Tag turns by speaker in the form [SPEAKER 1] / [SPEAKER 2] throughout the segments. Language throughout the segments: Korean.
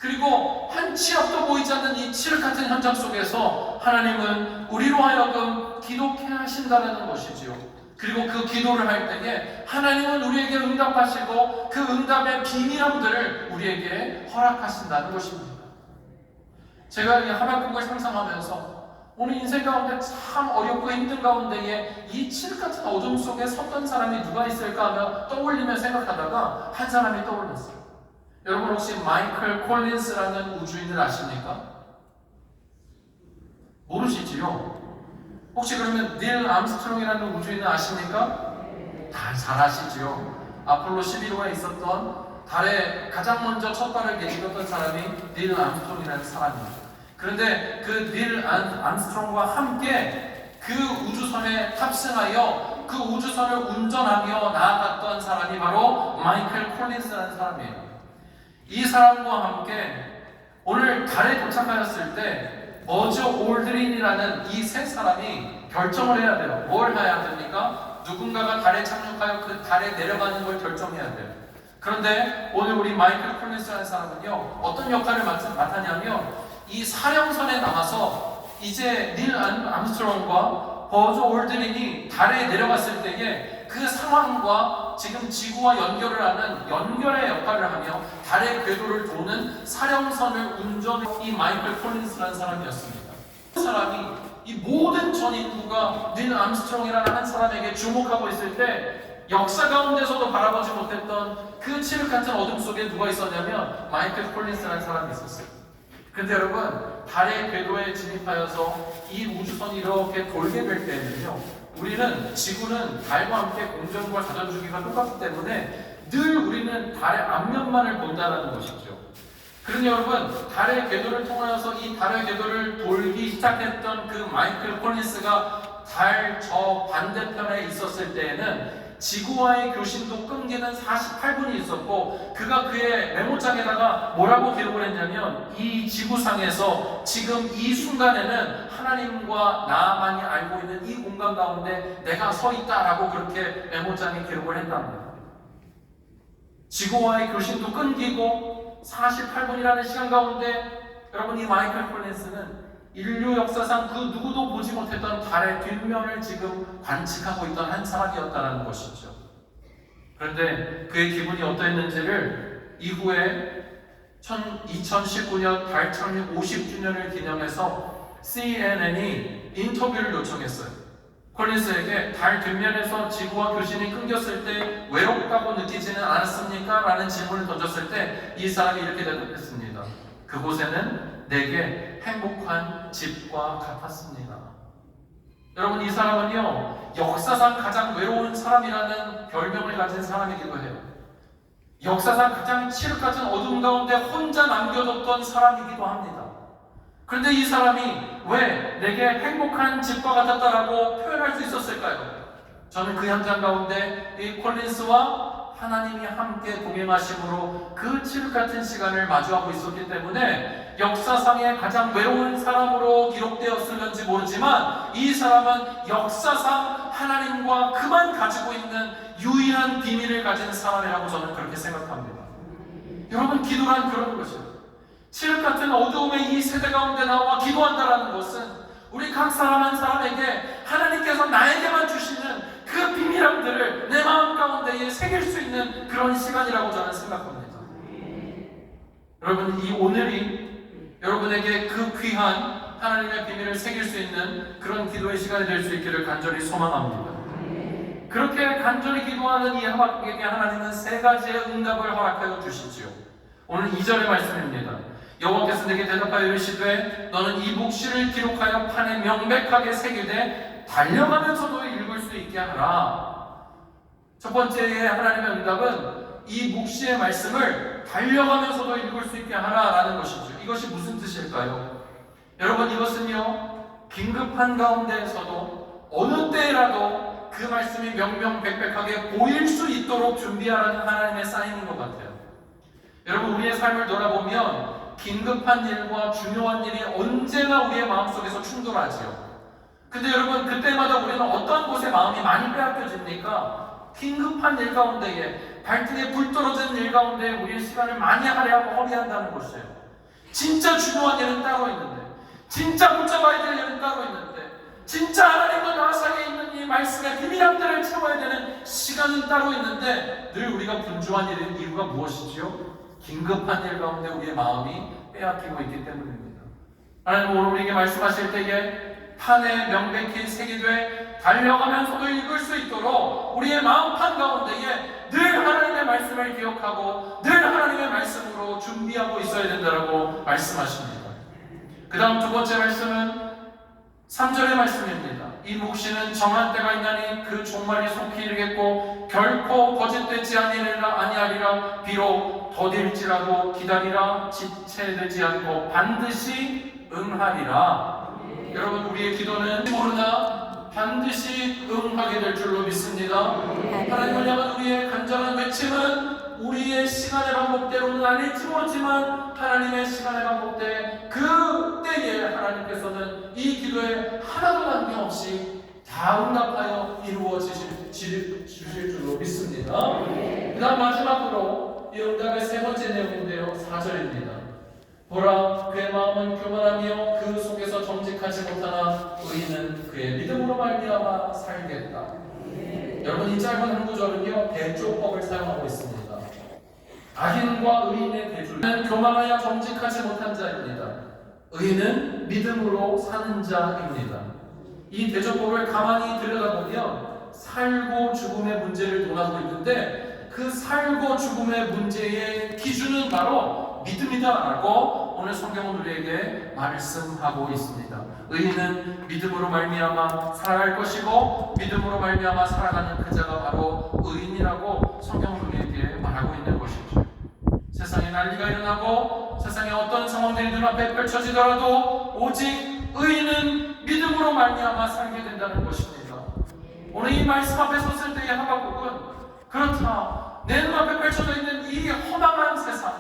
[SPEAKER 1] 그리고 한 치 앞도 보이지 않는 이 칠흑 같은 현장 속에서 하나님은 우리로 하여금 기도케 하신다는 것이지요. 그리고 그 기도를 할 때에 하나님은 우리에게 응답하시고 그 응답의 비밀함들을 우리에게 허락하신다는 것입니다. 제가 이 하박국을 상상하면서 오늘 인생 가운데 참 어렵고 힘든 가운데에 이 칠흑 같은 어둠 속에 섰던 사람이 누가 있을까 하며 떠올리며 생각하다가 한 사람이 떠올랐어요. 여러분 혹시 마이클 콜린스라는 우주인을 아십니까? 모르시지요? 혹시 그러면 닐 암스트롱이라는 우주인을 아십니까? 잘 아시지요? 아폴로 11호에 있었던 달에 가장 먼저 첫 발을 내딛었던 사람이 닐 암스트롱이라는 사람입니다. 그런데 그 닐 암스트롱과 함께 그 우주선에 탑승하여 그 우주선을 운전하며 나아갔던 사람이 바로 마이클 콜린스라는 사람이에요. 이 사람과 함께 오늘 달에 도착하였을 때 버즈 올드린이라는 이 세 사람이 결정을 해야 돼요. 뭘 해야 됩니까? 누군가가 달에 착륙하여 그 달에 내려가는 걸 결정해야 돼요. 그런데 오늘 우리 마이클 콜린스라는 사람은요, 어떤 역할을 맡았냐면 이 사령선에 나가서 이제 닐 암스트롱과 버즈 올드린이 달에 내려갔을 때에 그 상황과 지금 지구와 연결을 하는 연결의 역할을 하며 달의 궤도를 도는 사령선을 운전한 이 마이클 콜린스라는 사람이었습니다. 그 사람이 이 모든 전 인구가 닐 암스트롱이라는 한 사람에게 주목하고 있을 때 역사 가운데서도 바라보지 못했던 그 칠흑 같은 어둠 속에 누가 있었냐면 마이클 콜린스라는 사람이 있었어요. 근데 여러분, 달의 궤도에 진입하여서 이 우주선이 이렇게 돌게 될 때는요, 우리는 지구는 달과 함께 공전과 자전주기가 똑같기 때문에 늘 우리는 달의 앞면만을 본다는 것이죠. 그런데 여러분, 달의 궤도를 통하여서 이 달의 궤도를 돌기 시작했던 그 마이클 콜린스가 달 저 반대편에 있었을 때에는 지구와의 교신도 끊기는 48분이 있었고, 그가 그의 메모장에다가 뭐라고 기록을 했냐면 이 지구상에서 지금 이 순간에는 하나님과 나만이 알고 있는 이 공간 가운데 내가 서 있다라고 그렇게 메모장에 기록을 했답니다. 지구와의 교신도 끊기고 48분이라는 시간 가운데 여러분, 이 마이클 콜린스는 인류 역사상 그 누구도 보지 못했던 달의 뒷면을 지금 관측하고 있던 한 사람이었다는 것이죠. 그런데 그의 기분이 어떠했는지를 이후에 2019년 달 착륙 50주년을 기념해서 CNN이 인터뷰를 요청했어요. 콜린스에게 달 뒷면에서 지구와 교신이 끊겼을 때 외롭다고 느끼지는 않았습니까? 라는 질문을 던졌을 때 이 사람이 이렇게 대답했습니다. 그곳에는 내게 행복한 집과 같았습니다. 여러분, 이 사람은요, 역사상 가장 외로운 사람이라는 별명을 가진 사람이기도 해요. 역사상 가장 칠흑 같은 어둠 가운데 혼자 남겨뒀던 사람이기도 합니다. 그런데 이 사람이 왜 내게 행복한 집과 같았다라고 표현할 수 있었을까요? 저는 그 현장 가운데 이 콜린스와 하나님이 함께 동행하심으로 그 칠흑 같은 시간을 마주하고 있었기 때문에 역사상의 가장 외로운 사람으로 기록되었을는지 모르지만 이 사람은 역사상 하나님과 그만 가지고 있는 유일한 비밀을 가진 사람이라고 저는 그렇게 생각합니다. 여러분, 기도란 그런 것이에요. 칠흑 같은 어두움의 이 세대 가운데 나와 기도한다는 것은 우리 각 사람 한 사람에게 하나님께서 나에게만 주시는 그 비밀함들을 내 마음 가운데에 새길 수 있는 그런 시간이라고 저는 생각합니다. 여러분, 이 오늘이 여러분에게 그 귀한 하나님의 비밀을 새길 수 있는 그런 기도의 시간이 될 수 있기를 간절히 소망합니다. 그렇게 간절히 기도하는 이 하박국에게 하나님은 세 가지의 응답을 허락하여 주시지요. 오늘 2절의 말씀입니다. 여호와께서 내게 대답하여 이르시되 너는 이 묵시를 기록하여 판에 명백하게 새기되 달려가면서도 읽을 수 있게 하라. 첫 번째의 하나님의 응답은 이 묵시의 말씀을 달려가면서도 읽을 수 있게 하라라는 것이죠. 이것이 무슨 뜻일까요? 여러분, 이것은요, 긴급한 가운데에서도 어느 때라도 그 말씀이 명명백백하게 보일 수 있도록 준비하라는 하나님의 사인인 것 같아요. 여러분, 우리의 삶을 돌아보면 긴급한 일과 중요한 일이 언제나 우리의 마음속에서 충돌하지요. 근데 여러분, 그때마다 우리는 어떤 곳에 마음이 많이 빼앗겨집니까? 긴급한 일 가운데에, 발등에 불 떨어지는 일 가운데 우리의 시간을 많이 할애하고 허비한다는 것이에요. 진짜 중요한 일은 따로 있는데, 진짜 붙잡아야 될 일은 따로 있는데, 진짜 하나님과 나 사이에 있는 이 말씀의 비밀함들을 채워야 되는 시간은 따로 있는데, 늘 우리가 분주한 일의 이유가 무엇이지요? 긴급한 일 가운데 우리의 마음이 빼앗기고 있기 때문입니다. 하나님 오늘 우리에게 말씀하실 때에 판에 명백히 새기되 달려가면서도 읽을 수 있도록 우리의 마음판 가운데에 늘 하나님의 말씀을 기억하고 늘 하나님의 말씀으로 준비하고 있어야 된다고 말씀하십니다. 그 다음 두 번째 말씀은 3절의 말씀입니다. 이 묵시는 정한 때가 있나니 그 종말이 속히 이르겠고 결코 거짓되지 아니하리라. 비록 더딜지라도 기다리라. 지체되지 않고 반드시 응하리라. 여러분 우리의 기도는 모르나 반드시 응하게 될 줄로 믿습니다. 하나님을 향한 우리의 간절한 외침은 우리의 시간의 방법대로는 아닐지 모르지만 하나님의 시간의 방법대 그때에 하나님께서는 이 기도에 하나도 남김없이 다 응답하여 이루어 주실 줄로 믿습니다. 그 다음 마지막으로 이 응답의 세 번째 내용인데요, 4절입니다. 보라, 그의 마음은 교만하며 그 속에서 정직하지 못하나 의인은 그의 믿음으로 말미암아 살겠다. 여러분 이 짧은 한 구절은요 대조법을 사용하고 있습니다. 악인과 의인의 대조는 교만하여 정직하지 못한 자입니다. 의인은 믿음으로 사는 자입니다. 이 대조법을 가만히 들여다보면 살고 죽음의 문제를 논하고 있는데 그 살고 죽음의 문제의 기준은 바로 믿음이다라고 오늘 성경은 우리에게 말씀하고 있습니다. 의인은 믿음으로 말미암아 살아갈 것이고 믿음으로 말미암아 살아가는 그 자가 바로 의인이라고 성경은 우리에게 말하고 있는 것이죠. 세상에 난리가 일어나고 세상에 어떤 상황들이 눈앞에 펼쳐지더라도 오직 의인은 믿음으로 말미암아 살게 된다는 것입니다. 오늘 이 말씀 앞에 섰을 때의 하박국은 그렇다. 내 눈앞에 펼쳐져 있는 이 허망한 세상,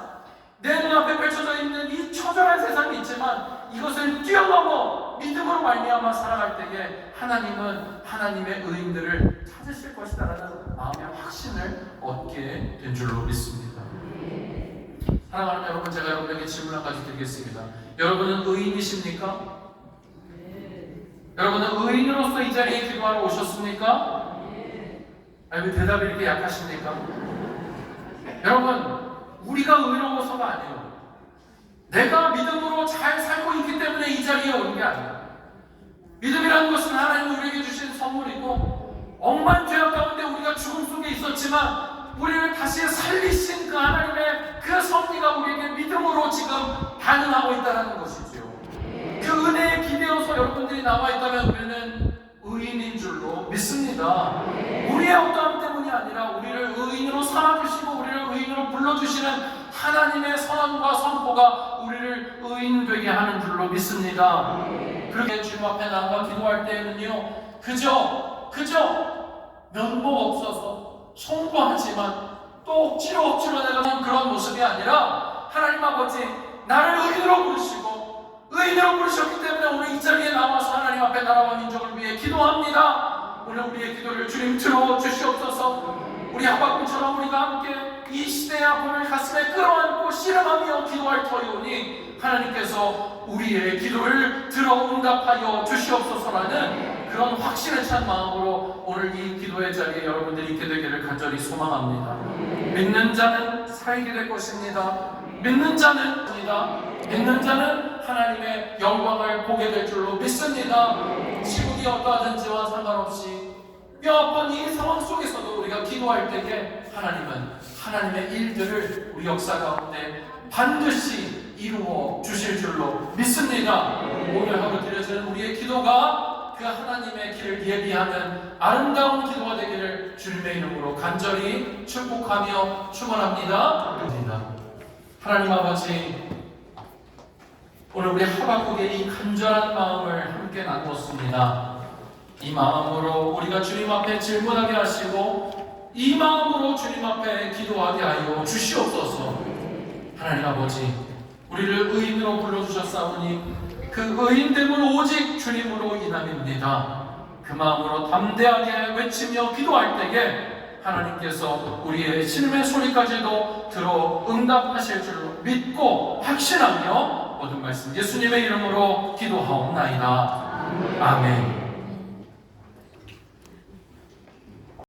[SPEAKER 1] 내 눈앞에 펼쳐져 있는 이 처절한 세상이 있지만 이것을 뛰어넘어 믿음으로 말미암아 살아갈 때에 하나님은 하나님의 의인들을 찾으실 것이다라는 마음의 확신을 얻게 된 줄로 믿습니다. 사랑하는 여러분, 제가 여러분에게 질문 한 가지 드리겠습니다. 여러분은 의인이십니까? 여러분은 의인으로서 이 자리에 기도하러 오셨습니까? 아니 왜 대답이 이렇게 약하십니까? 여러분 우리가 의로워서가 아니에요. 내가 믿음으로 잘 살고 있기 때문에 이 자리에 오는 게 아니에요. 믿음이라는 것은 하나님이 우리에게 주신 선물이고 억만죄악 가운데 우리가 죽음 속에 있었지만 우리를 다시 살리신 그 하나님의 그 섭리가 우리에게 믿음으로 지금 반응하고 있다는 것이죠. 그 은혜에 기대어서 여러분들이 나와 있다면 우리는 의인인 줄로 믿습니다. 우리의 어떠함 때문이 아니라 우리를 의인으로 삼아주시고 우리를 의인으로 불러주시는 하나님의 선언과 선포가 우리를 의인 되게 하는 줄로 믿습니다. 그렇게 주님 앞에 나와 기도할 때에는요 그저 면목 없어서 송구하지만 또 억지로 내가 하는 그런 모습이 아니라 하나님 아버지 나를 의인으로 부르시고 의인으로 부르셨기 때문에 오늘 이 자리에 나와서 하나님 앞에 나라와 민족을 위해 기도합니다. 오늘 우리의 기도를 주님 들어주시옵소서. 우리 하박국처럼 우리가 함께 이 시대의 아픔을 가슴에 끌어안고 씨름하며 기도할 터이오니 하나님께서 우리의 기도를 들어 응답하여 주시옵소서라는 그런 확신을 찬 마음으로 오늘 이 기도의 자리에 여러분들이 있게 되기를 간절히 소망합니다. 믿는 자는 살게 될 것입니다. 믿는 자는 하나님의 영광을 보게 될 줄로 믿습니다. 시국이 어떠하든지와 상관없이 뼈아픈 이 상황 속에서도 우리가 기도할 때에 하나님은 하나님의 일들을 우리 역사 가운데 반드시 이루어 주실 줄로 믿습니다. 오늘 하루 드려지는 우리의 기도가 그 하나님의 길을 예비하는 아름다운 기도가 되기를 주님의 이름으로 간절히 축복하며 축원합니다. 하나님 아버지, 오늘 우리 하박국의 이 간절한 마음을 함께 나누었습니다. 이 마음으로 우리가 주님 앞에 질문하게 하시고 이 마음으로 주님 앞에 기도하게 하여 주시옵소서. 하나님 아버지, 우리를 의인으로 불러주셨사오니 그 의인됨은 오직 주님으로 인함입니다. 그 마음으로 담대하게 외치며 기도할 때에 하나님께서 우리의 신음의 소리까지도 들어 응답하실 줄로 믿고 확신하며 모든 말씀 예수님의 이름으로 기도하옵나이다. 아멘.